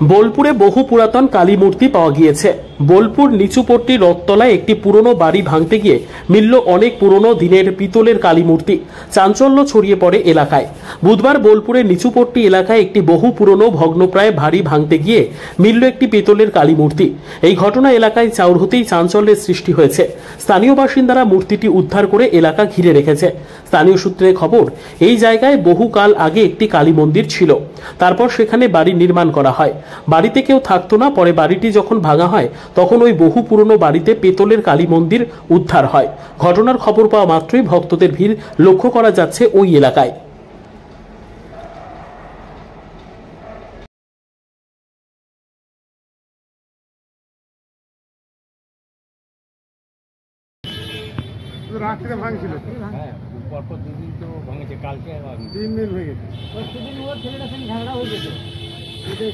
বোলপুরে বহু পুরাতন কালী মূর্তি পাওয়া গিয়েছে। বোলপুর নিচুপট্টি রথতলায় একটি পুরনো বাড়ি ভাঙতে গিয়ে মিলল অনেক পুরনো দিনের পিতলের কালী মূর্তি। চাঞ্চল্য ছড়িয়ে পড়ে এলাকায়। বুধবার বোলপুরের নিচুপট্টি এলাকায় একটি বহু পুরনো ভগ্নপ্রায় বাড়ি ভাঙতে গিয়ে মিলল একটি পিতলের কালী মূর্তি। এই ঘটনা এলাকায় চাউর হতেই চাঞ্চল্যের সৃষ্টি হয়েছে। স্থানীয় বাসিন্দারা মূর্তিটি উদ্ধার করে এলাকা ঘিরে রেখেছে। স্থানীয় সূত্রে খবর, এই জায়গায় বহুকাল আগে একটি কালী মন্দির ছিল, তারপর সেখানে বাড়ি নির্মাণ করা হয়। বাড়িতে কেউ থাকতো না, পরে বাড়িটি যখন ভাঙা হয় তখন ওই বহু পুরনো বাড়িতে পেতলের কালী মন্দির উদ্ধার হয়। ঘটনার খবর পাওয়া মাত্রই ভক্তদের ভিড় লক্ষ্য করা যাচ্ছে ওই এলাকায়। রাত্রে ভাঙছিল, পরপর দুদিন তো ভাঙেছে, কালকে 3 দিন হয়ে গেছে। সেদিন ওর ছেলেটার সঙ্গে ঝগড়া হয়ে গেছে, এটাই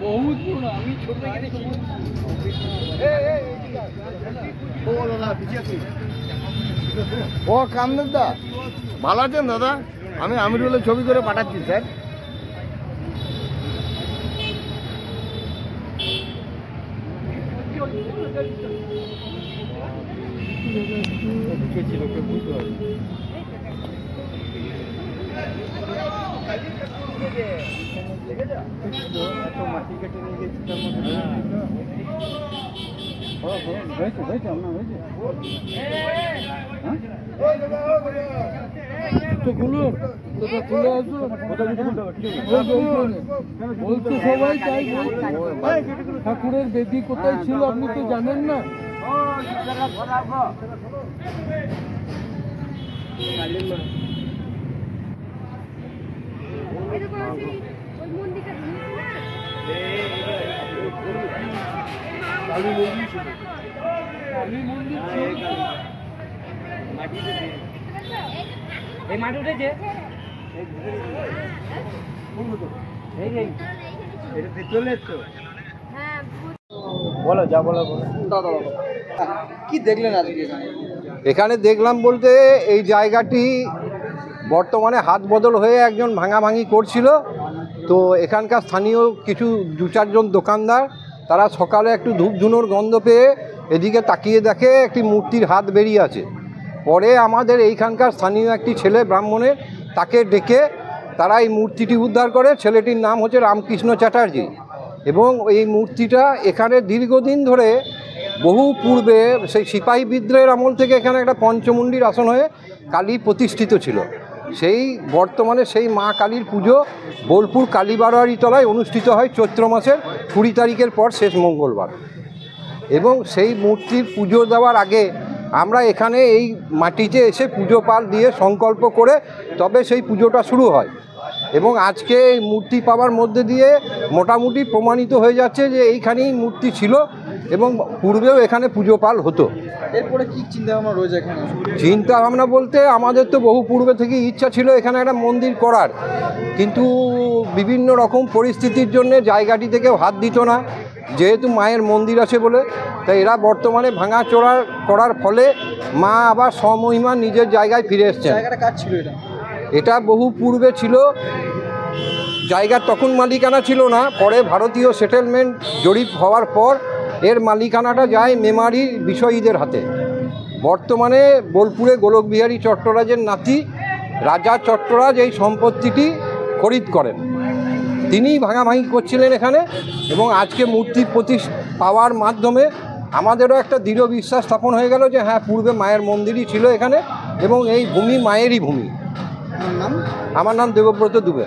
বহুত পুরনো, আমি ছোট থেকে দেখি। ও কামদেব দা, ভালো আছেন দাদা? আমি আমিরুলের ছবি করে পাঠাচ্ছি স্যার। মাটি কেটে নিয়ে গেছি তার মধ্যে সবাই চাই ঠাকুরের বেদি কোথায় ছিল আপনি তো জানেন না। এই মাটি উঠেছে, বলো যা বলো বলো। কি দেখলেন আজকে এখানে? দেখলাম বলতে এই জায়গাটি বর্তমানে হাত বদল হয়ে একজন ভাঙাভাঙি করছিল। তো এখানকার স্থানীয় কিছু 2-4 জন দোকানদার, তারা সকালে একটু ধূপ ধুনোর গন্ধ পেয়ে এদিকে তাকিয়ে দেখে একটি মূর্তির হাত বেরিয়ে আছে। পরে আমাদের এইখানকার স্থানীয় একটি ছেলে ব্রাহ্মণের, তাকে ডেকে তারা এই মূর্তিটি উদ্ধার করে। ছেলেটির নাম হচ্ছে রামকৃষ্ণ চ্যাটার্জি। এবং এই মূর্তিটা এখানে দীর্ঘদিন ধরে, বহু পূর্বে সেই সিপাহী বিদ্রোহের আমল থেকে এখানে একটা পঞ্চমুণ্ডির আসন হয়ে কালী প্রতিষ্ঠিত ছিল। সেই বর্তমানে সেই মা কালীর পুজো বোলপুর কালীবাড়ি তলায় অনুষ্ঠিত হয় চৈত্র মাসের 20 তারিখের পর শেষ মঙ্গলবার। এবং সেই মূর্তির পুজো দেওয়ার আগে আমরা এখানে এই মাটিতে এসে পুজো পাল দিয়ে সংকল্প করে তবে সেই পুজোটা শুরু হয়। এবং আজকে এই মূর্তি পাওয়ার মধ্যে দিয়ে মোটামুটি প্রমাণিত হয়ে যাচ্ছে যে এইখানেই মূর্তি ছিল এবং পূর্বেও এখানে পুজো পাল হতো। এরপরে কি চিন্তা ভাবনা রয়েছে এখানে? চিন্তা ভাবনা বলতে আমাদের তো বহু পূর্বে থেকে ইচ্ছা ছিল এখানে একটা মন্দির করার, কিন্তু বিভিন্ন রকম পরিস্থিতির জন্য জায়গাটি থেকেও হাত দিত না, যেহেতু মায়ের মন্দির আছে বলে। তাই এরা বর্তমানে ভাঙাচোরা করার ফলে মা আবার স্বমহিমা নিজের জায়গায় ফিরে এসছে। জায়গাটা কাজ ছিল এটা? এটা বহু পূর্বে ছিল, জায়গার তখন মালিকানা ছিল না। পরে ভারতীয় সেটেলমেন্ট জরিপ হওয়ার পর এর মালিকানাটা যায় মেমারির বিষয়ীদের হাতে। বর্তমানে বোলপুরে গোলকবিহারী চট্টরাজের নাতি রাজা চট্টরাজ এই সম্পত্তিটি খরিদ করেন। তিনিই ভাঙাভাঙি করছিলেন এখানে। এবং আজকে মূর্তি পাওয়ার মাধ্যমে আমাদেরও একটা দৃঢ় বিশ্বাস স্থাপন হয়ে গেল যে হ্যাঁ, পূর্বে মায়ের মন্দিরই ছিল এখানে এবং এই ভূমি মায়েরই ভূমি। আমার নাম দেবব্রত দুবে।